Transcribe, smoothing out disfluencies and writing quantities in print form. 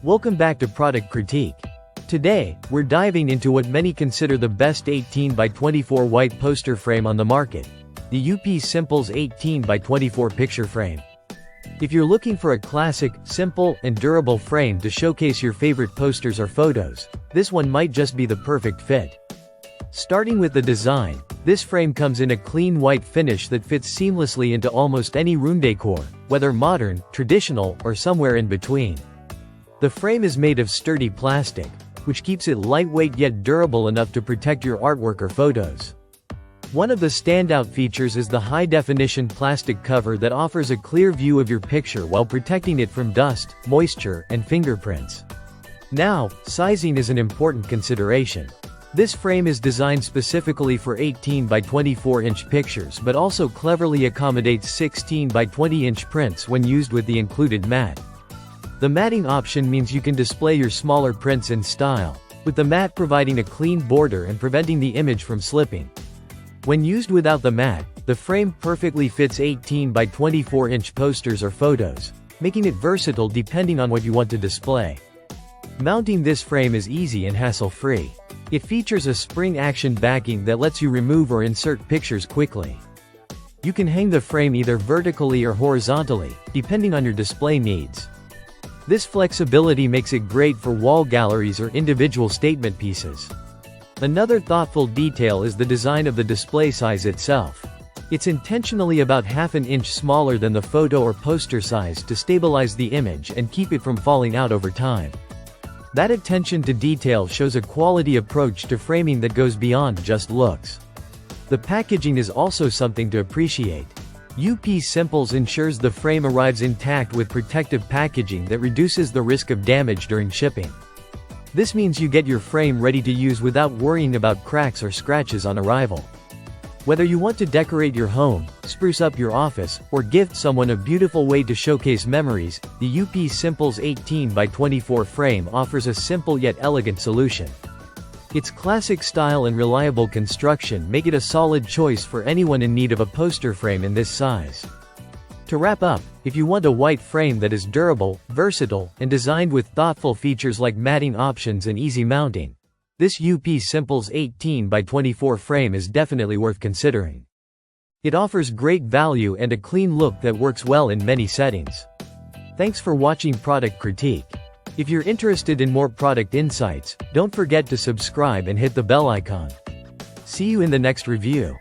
Welcome back to Product Critique. Today, we're diving into what many consider the best 18 by 24 white poster frame on the market, the upsimples 18 by 24 picture frame. If you're looking for a classic, simple, and durable frame to showcase your favorite posters or photos, this one might just be the perfect fit. Starting with the design, this frame comes in a clean white finish that fits seamlessly into almost any room decor, whether modern, traditional, or somewhere in between. The frame is made of sturdy plastic, which keeps it lightweight yet durable enough to protect your artwork or photos. One of the standout features is the high-definition plastic cover that offers a clear view of your picture while protecting it from dust, moisture, and fingerprints. Now, sizing is an important consideration. This frame is designed specifically for 18 by 24 inch pictures but also cleverly accommodates 16 by 20 inch prints when used with the included mat. The matting option means you can display your smaller prints in style, with the mat providing a clean border and preventing the image from slipping. When used without the mat, the frame perfectly fits 18 by 24 inch posters or photos, making it versatile depending on what you want to display. Mounting this frame is easy and hassle-free. It features a spring-action backing that lets you remove or insert pictures quickly. You can hang the frame either vertically or horizontally, depending on your display needs. This flexibility makes it great for wall galleries or individual statement pieces. Another thoughtful detail is the design of the display size itself. It's intentionally about half an inch smaller than the photo or poster size to stabilize the image and keep it from falling out over time. That attention to detail shows a quality approach to framing that goes beyond just looks. The packaging is also something to appreciate. upsimples ensures the frame arrives intact with protective packaging that reduces the risk of damage during shipping. This means you get your frame ready to use without worrying about cracks or scratches on arrival. Whether you want to decorate your home, spruce up your office, or gift someone a beautiful way to showcase memories, the upsimples 18 by 24 frame offers a simple yet elegant solution. Its classic style and reliable construction make it a solid choice for anyone in need of a poster frame in this size. To wrap up, if you want a white frame that is durable, versatile, and designed with thoughtful features like matting options and easy mounting, this upsimples 18 by 24 frame is definitely worth considering. It offers great value and a clean look that works well in many settings. Thanks for watching Product Critique. If you're interested in more product insights, don't forget to subscribe and hit the bell icon. See you in the next review.